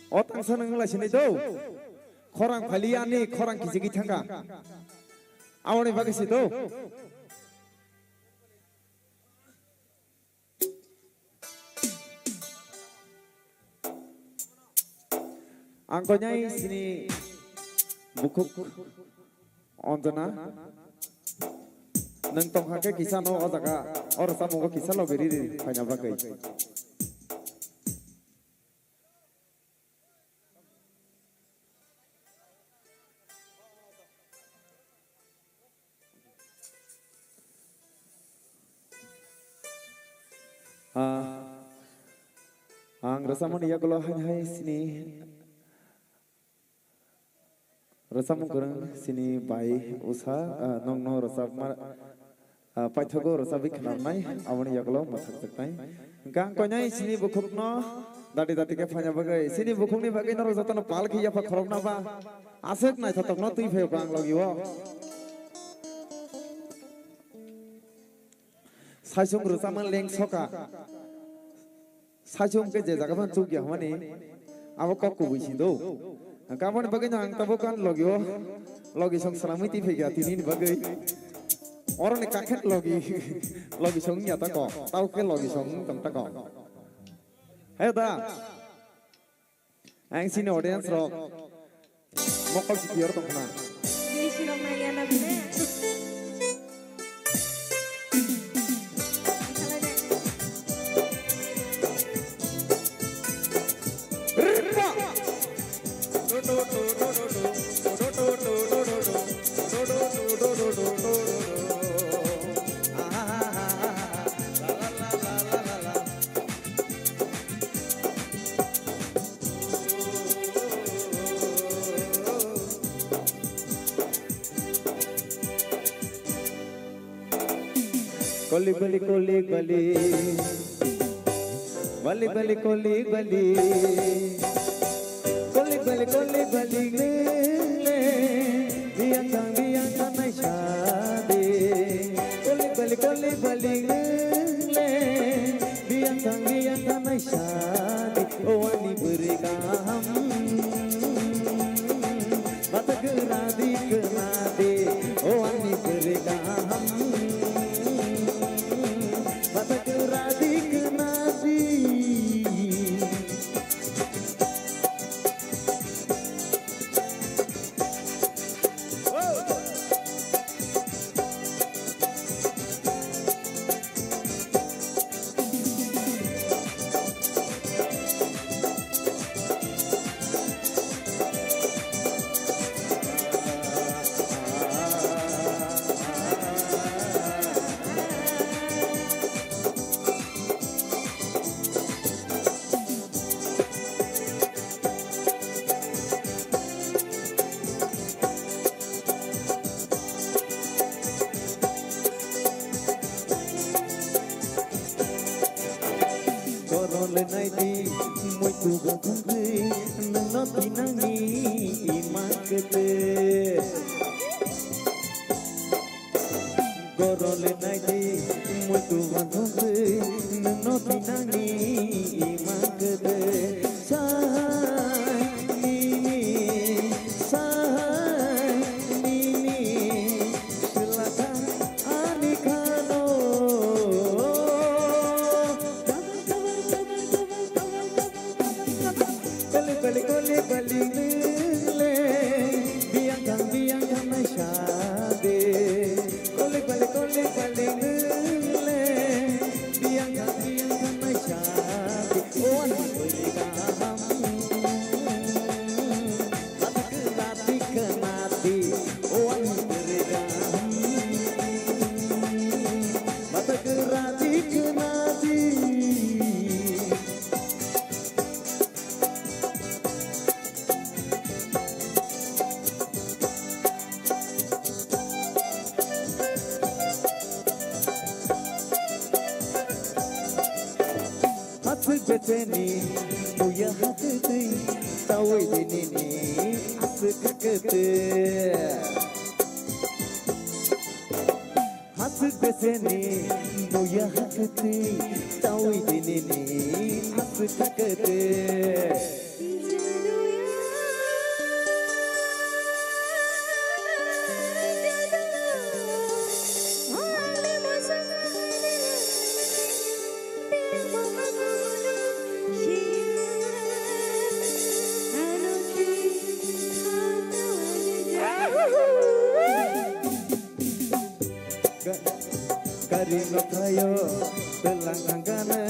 otang sanang la sini do khorang phaliani khorang kijigi thanga awani bagasi do angkonyai sini bukuk onjana nang tong hake kisano ojaga or samugo kisalo beri phanya bagai ang rasamon iya kalau hai sini rasamon kurang sini bai usa nong no rasam paithago rasabik khanai awani iya kalau masak taknai gang konyai sini bukuk no dadi dadi ke phanya bagai sini bukuk ni bagai no jatano pal ki ya pa khorok na ba asek nai thotok no tui pheo kang logi wo saisung rusaman leng soka saisung ke je jagaman chuk ya mani abo kok ku bisindo kamon bagai nang tabo kan logi wo logi song salami ti phega tinin bagai orang ni kakek logi song nya ta ko tau ke logi song tong ta ko ayo ta ang sini audience rock mokol si pior tong kana Di sirong maya na bine. Koli bali koli bali bali bali koli bali koli bali koli bali le biang kang nai shade koli bali le biang kang nai shade oh ani berega hum bat gera di kena de oh ani berega hum Nai di moi tu ga khangri nang no tinang ni imakete gorole nai di moi tu ga khangri nang no tinang ni imakete sai ni silakan anikano koli bali le biang kang nai shade koli bali le biang kang nai shade oh ani berega hum bat kenati oh ani berega hum bat kenati Beteni muya hakete tawai dinini asuk kete hasuk beteni muya hakete tawai dinini asuk kete Karino kayo telang kanggane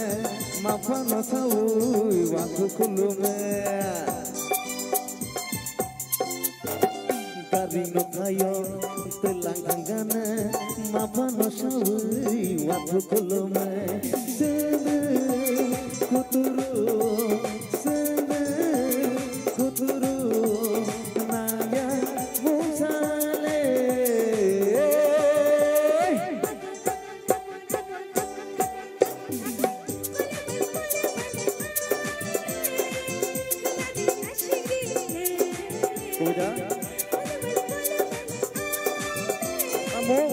mafano sawi waktu kulume Karino kayo telang kanggane mafano sawi waktu kulume sene kuturu naya musale Kuda mo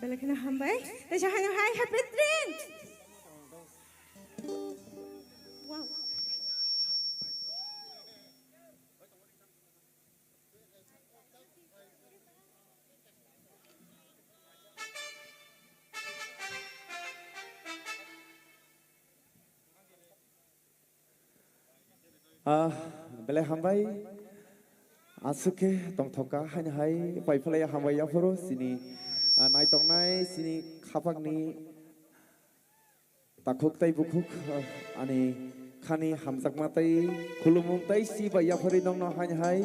Belakang hambai, dah jangan hai happy dream. Wow. bele hambai asuke tong thoka hain hai pai phlai hambai ya phoro sini nai tong nai sini khapak ni takhuk tai bukhuk ani khani hamsak ma tai khulumung tai si ba ya phori nong no hain hai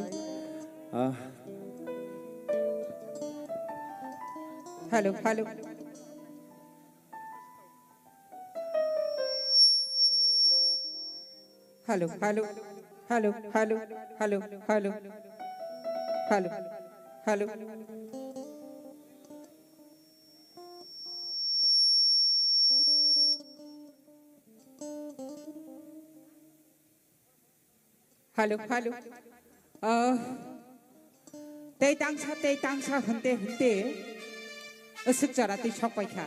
Hello, hello. Hello, hello, hello, hello, hello, hello, hello, hello. Hello, hello. Tây tăng sa hente. Asik cara ti chok pai kha.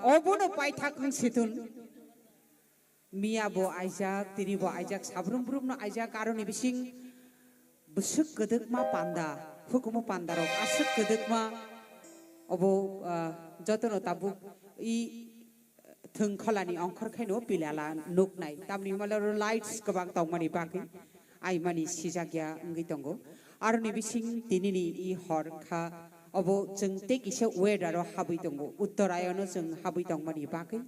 Obono pai thak khang situn. Mia bo Isaac, tiri bo Isaac, sabrum brum no Isaac karoni bising besuk kedek ma panda, hukumu panda rok asuk kedek ma obo jotono tabu I thung kholani angkhor khaino pilala nuk nai tamni malaro lights kabang tong mani baki ai mani sijakya ngi tongo aroni bising tinini I hor kha obo jeng te kise weather ro habui tongo uttarayono jeng habui tong mani baki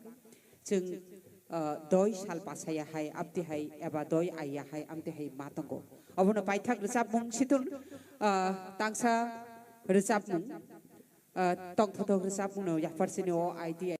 jeng doi sal pasaya hai abdi hai eba doi ayah hai amdi hai matango abono paithak resap mung situn tangsa resap mung tong thotok resap mung no ya persini o idea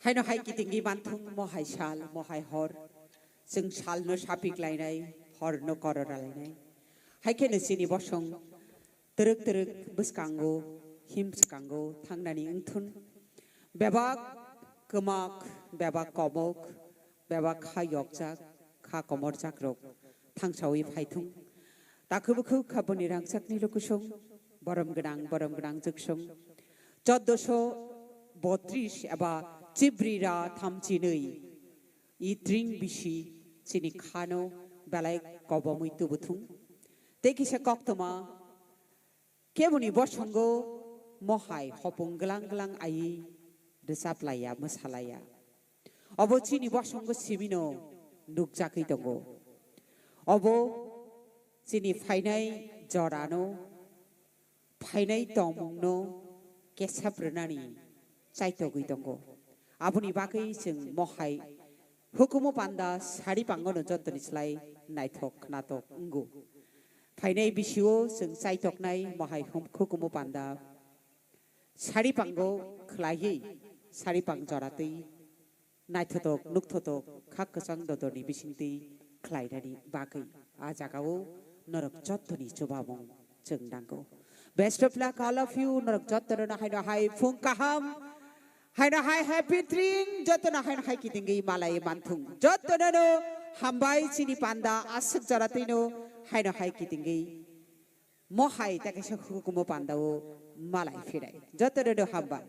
हायनो हाय कितिंगी बान्थुं महाय साल महाय हर जों सालनो सापिग्लायनाय हरनो कररालायनाय हायखेनो सिनि बसं तरक तरक बसकांगो हिमसकांगो थांनानै उंथुन बेबाक कमाक बेबाक कमक बेबाक खायकजाक खा कमर जाग्रक थांसावै फायथुं दाखोबोखौ खाबोनि रांसाकनि लुकुसं बरम गोनां जोगसं 1432 एबा चिब्रिरा थामजिनै इद्रिं बिसि चिनि खानो बेलाय कबमै तुबुथुं तेकिसे कक्तमा केबुनि बसंगो महाय हपुं गलां आइ रोजाबलाया मोसालाया अबो चिनि बसंगो सिबिनो नुकजाखै दंगो अबो चिनि फाइनाय जरानो फाइनाय तमुंनो केसाब्रनानि चाइतगै दंगो आबुनि बागै जों महाय हुकुमो पान्दा सारि पांगनो जतनिस्लाय नायथक नाटक अंगु फाइनाय बिसिओ जों चाइतकनाय महाय हुकुमो पान्दा सारि पांगो खलायै सारि पां जरातै नायथतक नुक्थतक खाकसां ददरनि बिसिंतै खलायनानि बागै आ जागावो नरक जतनि जुबाबं जों नांगौ best of luck all of you नरक जतनो हाय फुं काहाम हायना हाय हैप्पी ट्रिंग जतनो हाय कितिंगै मालाय मानथुं जतनो हामबाय चिनि पान्दा आसक जरातैनो हायना हाय कितिंगै महाय ताके हुकुमो पान्दाओ मालाय फिराय जतनो हामबाय